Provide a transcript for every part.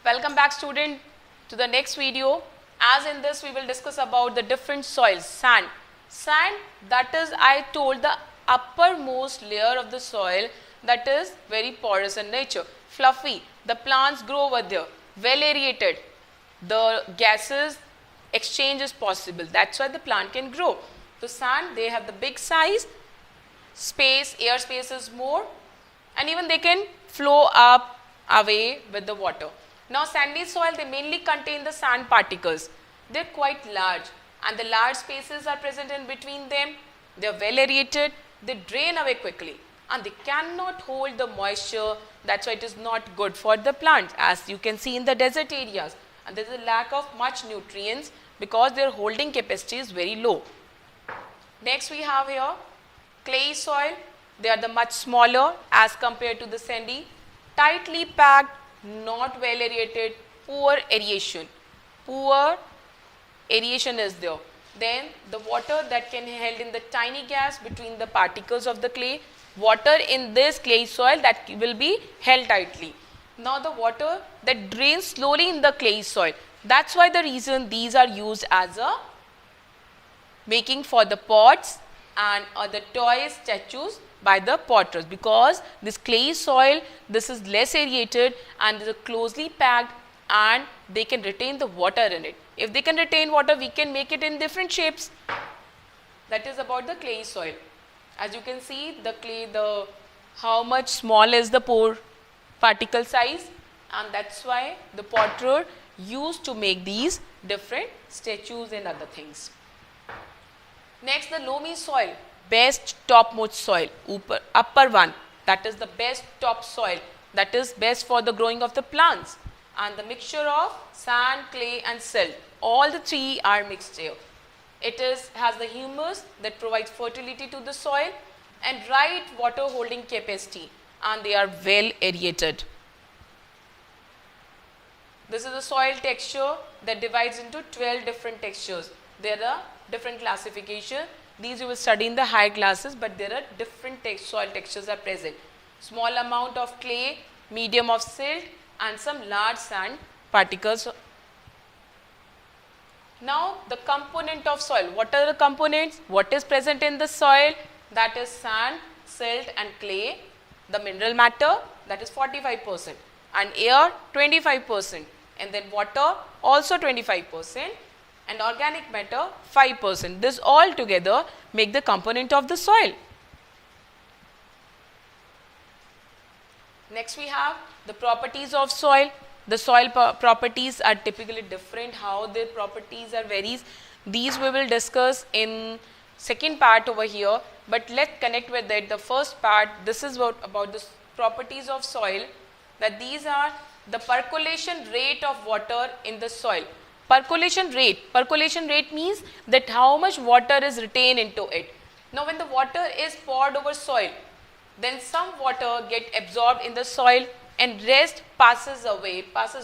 Welcome back student to the next video. As in this we will discuss about the different soils. Sand. Sand, that is, I told, the uppermost layer of the soil that is very porous in nature. Fluffy, the plants grow over there. Well aerated, the gases exchange is possible. That's why the plant can grow. The sand, they have the big size, space, air space is more, and even they can flow up away with the water. Now sandy soil, they mainly contain the sand particles. They are quite large and the large spaces are present in between them. They are well aerated, they drain away quickly and they cannot hold the moisture. That's why it is not good for the plants, as you can see in the desert areas. And there is a lack of much nutrients because their holding capacity is very low. Next we have here clay soil. They are the much smaller as compared to the sandy, tightly packed, not well aerated, poor aeration. Poor aeration is there. Then the water that can held in the tiny gaps between the particles of the clay, water in this clay soil that will be held tightly. Now the water that drains slowly in the clay soil. That's why the reason these are used as a making for the pots and other toy statues by the potters, because this clay soil, this is less aerated and is closely packed and they can retain the water in it. If they can retain water, we can make it in different shapes. That is about the clay soil. As you can see, the clay, how much small is the pore particle size, and that's why the potter used to make these different statues and other things. Next, the loamy soil, best topmost soil, upper one, that is the best top soil, that is best for the growing of the plants, and the mixture of sand, clay and silt, all the three are mixed here. It has the humus that provides fertility to the soil and right water holding capacity, and they are well aerated. This is the soil texture that divides into 12 different textures. There are different classification. These you will study in the higher classes, but there are different soil textures are present. Small amount of clay, medium of silt and some large sand particles. Now the component of soil. What are the components? What is present in the soil? That is sand, silt and clay. The mineral matter, that is 45%, and air 25%, and then water also 25%, and organic matter 5%. This all together make the component of the soil. Next we have the properties of soil. The soil properties are typically different. How their properties are varies, these we will discuss in second part over here, but let's connect with it. The first part, this is about the properties of soil, that these are the percolation rate of water in the soil. Percolation rate means that how much water is retained into it. Now when the water is poured over soil, then some water get absorbed in the soil and rest passes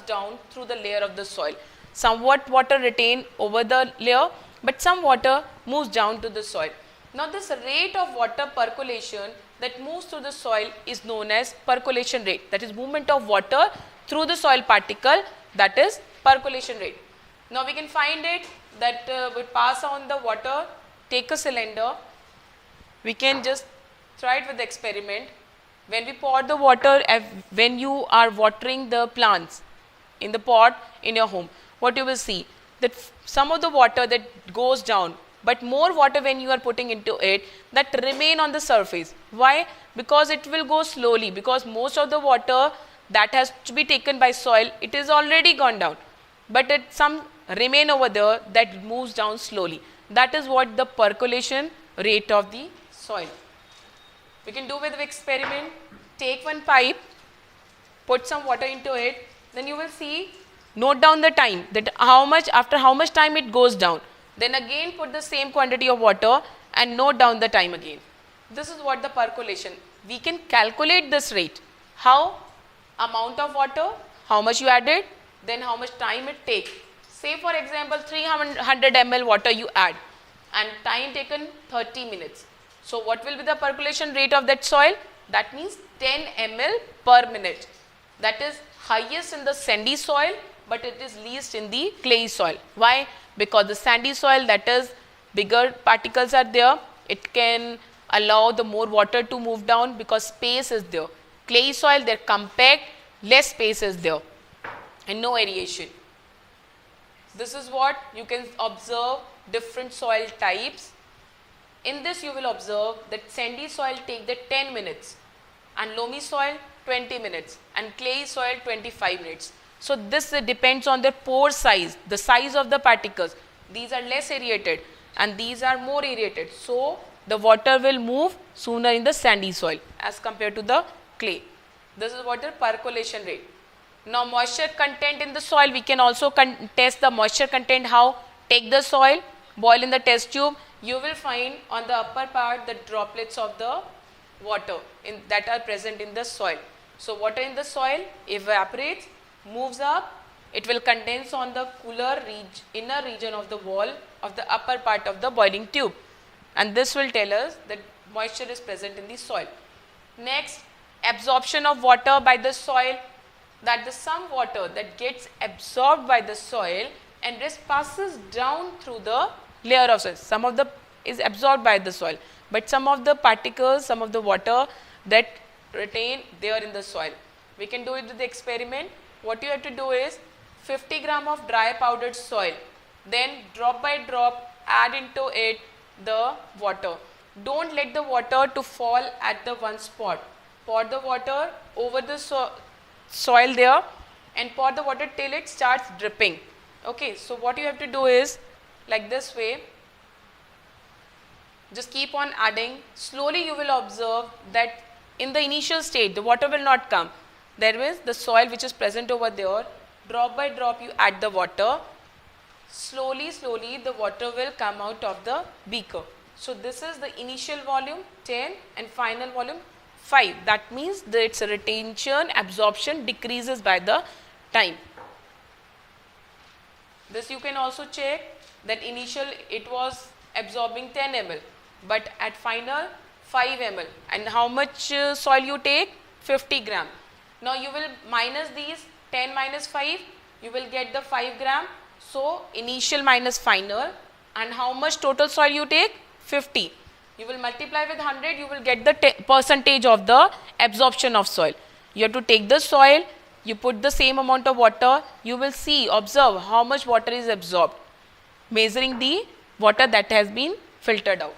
down through the layer of the soil. Somewhat water retained over the layer, but some water moves down to the soil. Now this rate of water percolation that moves through the soil is known as percolation rate. That is movement of water through the soil particle, that is percolation rate. Now we can find it that we pass on the water, take a cylinder, we can just try it with the experiment. When we pour the water, when you are watering the plants in the pot in your home, what you will see, that some of the water that goes down, but more water when you are putting into it, that remain on the surface. Why? Because it will go slowly, because most of the water that has to be taken by soil, it is already gone down, but some remain over there that moves down slowly. That is what the percolation rate of the soil. We can do with the experiment. Take one pipe, put some water into it, then you will see, note down the time, that after how much time it goes down. Then again put the same quantity of water and note down the time again. This is what the percolation. We can calculate this rate. How? Amount of water, how much you added, then how much time it takes. Say for example 300 ml water you add and time taken 30 minutes. So what will be the percolation rate of that soil? That means 10 ml per minute. That is highest in the sandy soil, but it is least in the clay soil. Why? Because the sandy soil, that is bigger particles are there, it can allow the more water to move down because space is there. Clay soil, they're compact, less space is there and no aeration. This is what you can observe different soil types. In this you will observe that sandy soil take the 10 minutes and loamy soil 20 minutes and clay soil 25 minutes. So this depends on their pore size, the size of the particles. These are less aerated and these are more aerated. So the water will move sooner in the sandy soil as compared to the clay. This is what the percolation rate. Now moisture content in the soil, we can also test the moisture content. How? Take the soil, boil in the test tube. You will find on the upper part the droplets of the water that are present in the soil. So water in the soil evaporates, moves up, it will condense on the cooler inner region of the wall of the upper part of the boiling tube, and this will tell us that moisture is present in the soil. Next, absorption of water by the soil, that the some water that gets absorbed by the soil and just passes down through the layer of soil. Some of the is absorbed by the soil, but some of the particles, some of the water that retain there in the soil. We can do it with the experiment. What you have to do is 50 gram of dry powdered soil, then drop by drop add into it the water. Don't let the water to fall at the one spot. Pour the water over the soil there and pour the water till it starts dripping. Okay, so what you have to do is like this way, just keep on adding. Slowly you will observe that in the initial state the water will not come. There is the soil which is present over there. Drop by drop you add the water. Slowly the water will come out of the beaker. So this is the initial volume 10 and final volume 5. That means that its retention, absorption decreases by the time. This you can also check that initial it was absorbing 10 ml, but at final 5 ml. And how much soil you take? 50 gram. Now you will minus these 10 minus 5, you will get the 5 gram. So initial minus final, and how much total soil you take? 50. You will multiply with 100, you will get the percentage of the absorption of soil. You have to take the soil, you put the same amount of water, you will see, observe how much water is absorbed, measuring the water that has been filtered out.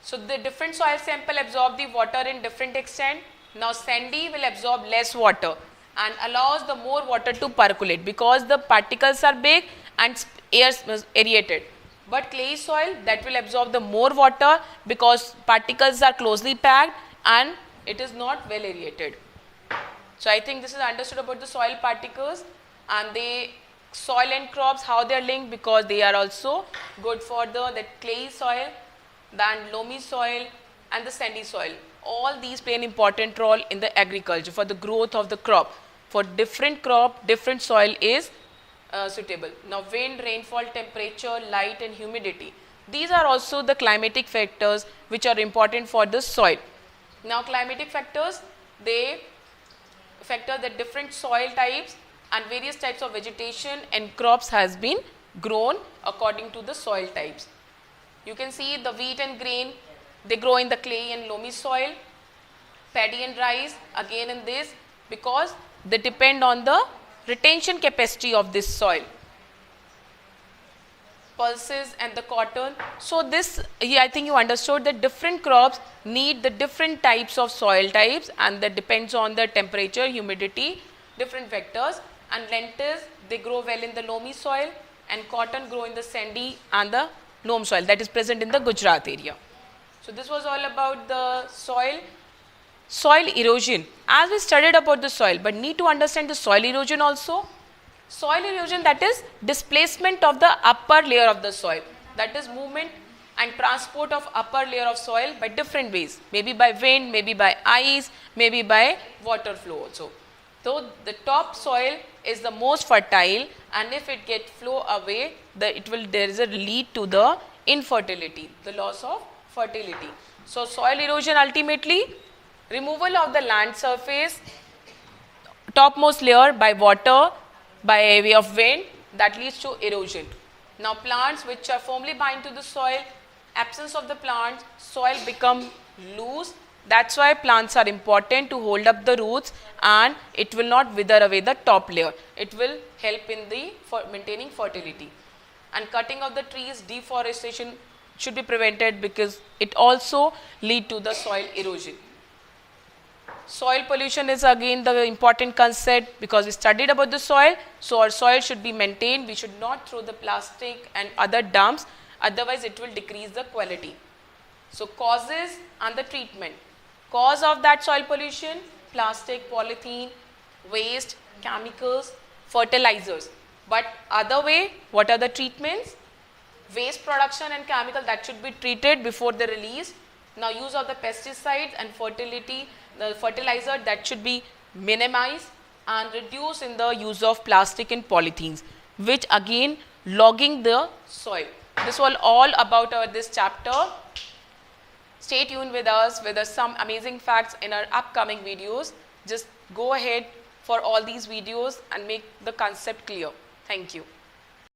So the different soil sample absorb the water in different extent. Now sandy will absorb less water and allows the more water to percolate because the particles are big and air is aerated. But clay soil, that will absorb the more water because particles are closely packed and it is not well aerated. So I think this is understood about the soil particles and the soil and crops, how they are linked, because they are also good for the clay soil, then loamy soil and the sandy soil. All these play an important role in the agriculture for the growth of the crop. For different crop, different soil is suitable. Now wind, rainfall, temperature, light and humidity. These are also the climatic factors which are important for the soil. Now climatic factors, they factor the different soil types and various types of vegetation and crops has been grown according to the soil types. You can see the wheat and grain, they grow in the clay and loamy soil. Paddy and rice again in this, because they depend on the retention capacity of this soil. Pulses and the cotton. So this, I think you understood that different crops need the different types of soil types and that depends on the temperature, humidity, different factors. And lentils, they grow well in the loamy soil, and cotton grow in the sandy and the loam soil that is present in the Gujarat area. So this was all about the soil. Soil erosion. As we studied about the soil, but need to understand the soil erosion also. Soil erosion, that is displacement of the upper layer of the soil. That is movement and transport of upper layer of soil by different ways. Maybe by wind, maybe by ice, maybe by water flow also. So the top soil is the most fertile, and if it get flow away, there is a lead to the infertility, the loss of fertility. So soil erosion ultimately removal of the land surface topmost layer by water, by way of wind, that leads to erosion. Now plants which are firmly bind to the soil, absence of the plants, soil become loose. That's why plants are important to hold up the roots, and it will not wither away the top layer. It will help in the maintaining fertility. And cutting of the trees, deforestation should be prevented because it also lead to the soil erosion. Soil pollution is again the important concept because we studied about the soil. So our soil should be maintained. We should not throw the plastic and other dumps, otherwise it will decrease the quality. So causes and the treatment. Cause of that soil pollution: plastic, polythene, waste, chemicals, fertilizers. But other way, what are the treatments? Waste production and chemical that should be treated before the release. Now use of the pesticides and the fertilizer that should be minimized, and reduce in the use of plastic and polythenes, which again logging the soil. This was all about this chapter. Stay tuned with us with some amazing facts in our upcoming videos. Just go ahead for all these videos and make the concept clear. Thank you.